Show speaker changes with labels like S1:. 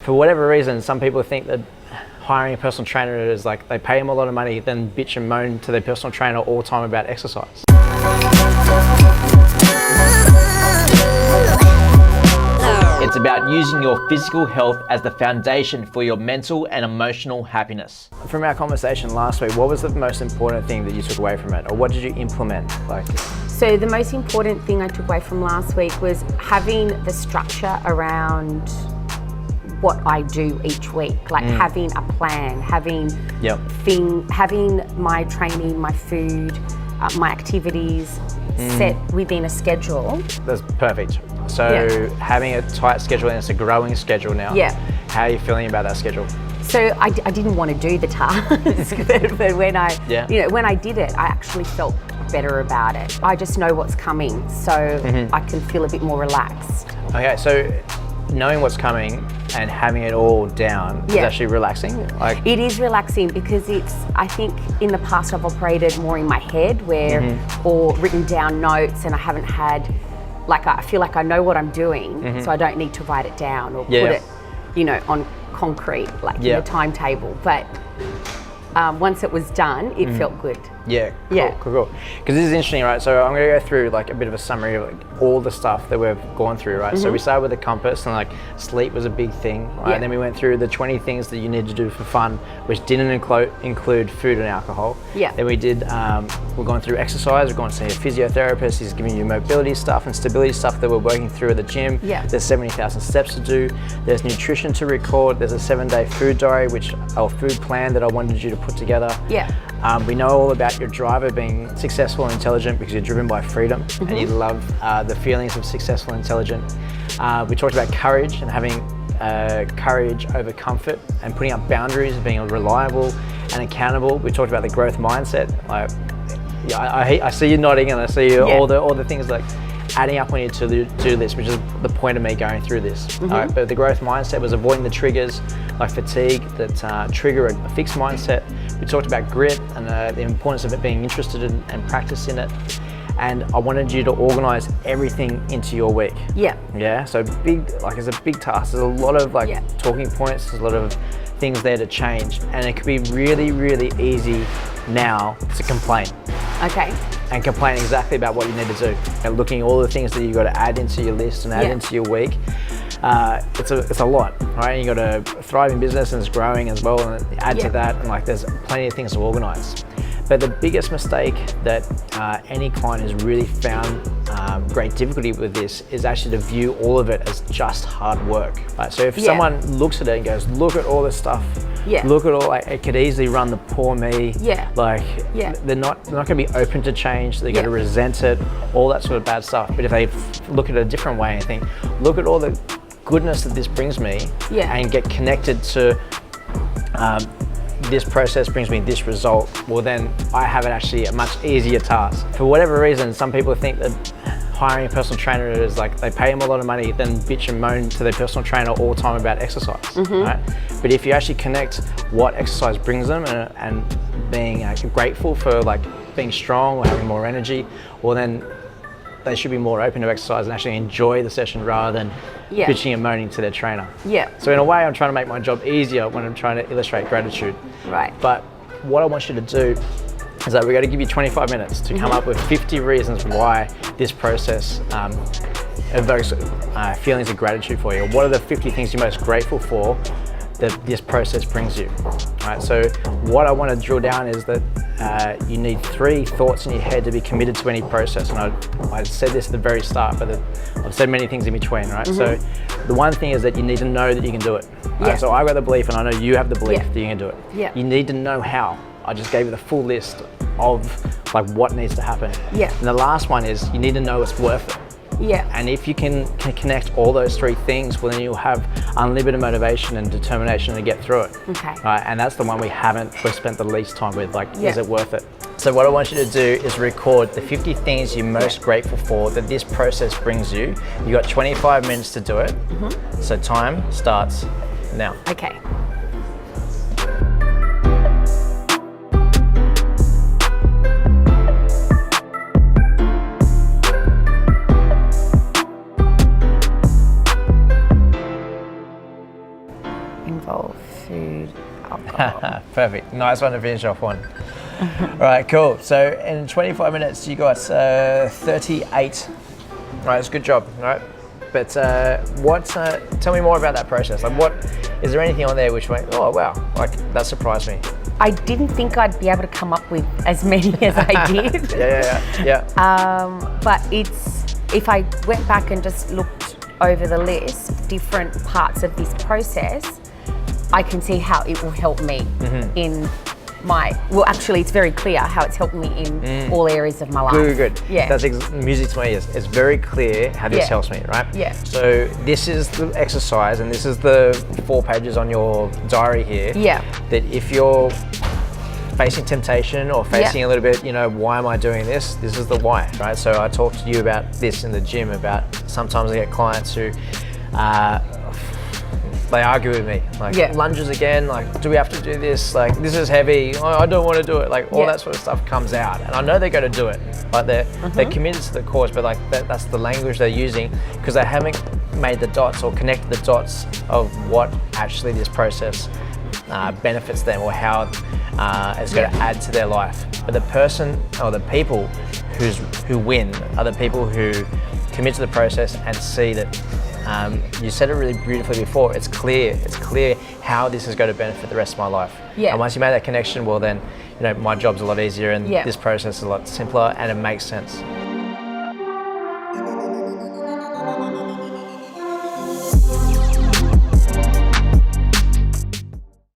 S1: For whatever reason, some people think that hiring a personal trainer is like they pay them a lot of money, then bitch and moan to their personal trainer all the time about exercise. It's about using your physical health as the foundation for your mental and emotional happiness. From our conversation last week, what was the most important thing that you took away from it, or what did you implement?
S2: So the most important thing I took away from last week was having the structure around what I do each week, like having a plan, having my training, my food, my activities set within a schedule.
S1: That's perfect. So having a tight schedule, and it's a growing schedule now.
S2: Yeah.
S1: How are you feeling about that schedule?
S2: So I didn't want to do the task, but when when I did it, I actually felt better about it. I just know what's coming, so I can feel a bit more relaxed.
S1: Okay, so knowing what's coming and having it all down is actually relaxing?
S2: It is relaxing because I think in the past I've operated more in my head or written down notes, and I haven't had, I feel like I know what I'm doing, so I don't need to write it down or put it, on concrete, in a timetable. But once it was done, it felt good.
S1: Cool. Because this is interesting, right? So I'm going to go through a bit of a summary of all the stuff that we've gone through, right? So we started with the compass, and sleep was a big thing, right? And then we went through the 20 things that you need to do for fun, which didn't include food and alcohol. Then we did, we're going through exercise, we're going to see a physiotherapist, he's giving you mobility stuff and stability stuff that we're working through at the gym. There's 70,000 steps to do. There's nutrition to record. There's a 7-day food diary, food plan that I wanted you to put together. We know all about your driver being successful and intelligent because you're driven by freedom and you love the feelings of successful and intelligent. We talked about courage and having courage over comfort and putting up boundaries, being reliable and accountable. We talked about the growth mindset. I see you nodding, and I see all the things adding up on your to-do list, which is the point of me going through this. But the growth mindset was avoiding the triggers like fatigue that trigger a fixed mindset. We talked about grit and the importance of it being interested in and practice in it. And I wanted you to organize everything into your week. So it's a big task. There's a lot of talking points, there's a lot of things there to change, and it could be really, really easy now to complain. And complain exactly about what you need to do. And looking at all the things that you've got to add into your list and add into your week. It's a lot, right? You got to thrive in business, and it's growing as well, and add to that, and there's plenty of things to organize. But the biggest mistake that any client has really found great difficulty with this is actually to view all of it as just hard work. Right? So if someone looks at it and goes, look at all this stuff, look at all, it could easily run the poor me. They're not going to be open to change. They're going to resent it, all that sort of bad stuff. But if they look at it a different way and think, look at all the goodness that this brings me, and get connected to this process brings me this result, well then I have actually a much easier task. For whatever reason, some people think that hiring a personal trainer is they pay them a lot of money, then bitch and moan to their personal trainer all the time about exercise, right? But if you actually connect what exercise brings them and being grateful for being strong or having more energy, well then they should be more open to exercise and actually enjoy the session rather than bitching and moaning to their trainer. So in a way, I'm trying to make my job easier when I'm trying to illustrate gratitude. But what I want you to do is that we're going to give you 25 minutes to come up with 50 reasons why this process evokes feelings of gratitude for you. What are the 50 things you're most grateful for that this process brings you? Right, so what I want to drill down is that you need 3 thoughts in your head to be committed to any process. And I said this at the very start, but I've said many things in between, right? So the one thing is that you need to know that you can do it. Right? So I've got the belief, and I know you have the belief that you can do it. You need to know how. I just gave you the full list of what needs to happen. And the last one is you need to know it's worth it. And if you can connect all those 3 things, well then you'll have unlimited motivation and determination to get through it. Right? And that's the one we've spent the least time with, is it worth it? So what I want you to do is record the 50 things you're most grateful for that this process brings you. You got 25 minutes to do it. So time starts now.
S2: involve food, alcohol.
S1: Perfect. Nice one to finish off on. All right, cool. So in 25 minutes, you got 38. All right, that's a good job. All right. But tell me more about that process. Like, is there anything on there which went, oh, wow, like that surprised me?
S2: I didn't think I'd be able to come up with as many as I did.
S1: Yeah.
S2: But if I went back and just looked over the list, different parts of this process, I can see how it will help me in actually it's very clear how it's helped me in all areas of my life.
S1: Good.
S2: Yeah.
S1: That's music to my ears. It's very clear how this helps me, right?
S2: Yeah.
S1: So this is the exercise, and this is the 4 pages on your diary here.
S2: Yeah.
S1: That if you're facing temptation or facing a little bit, why am I doing this? This is the why, right? So I talked to you about this in the gym, about sometimes I get clients who they argue with me, like lunges again, like do we have to do this? Like this is heavy, oh, I don't want to do it. Like all that sort of stuff comes out, and I know they're going to do it, but they're committed to the cause, but like that's the language they're using because they haven't made the dots or connected the dots of what actually this process benefits them or how it's going to add to their life. But the person or the people who win are the people who commit to the process and see that. You said it really beautifully before. It's clear how this is going to benefit the rest of my life.
S2: Yeah.
S1: And once you make that connection, well then, my job's a lot easier and this process is a lot simpler and it makes sense.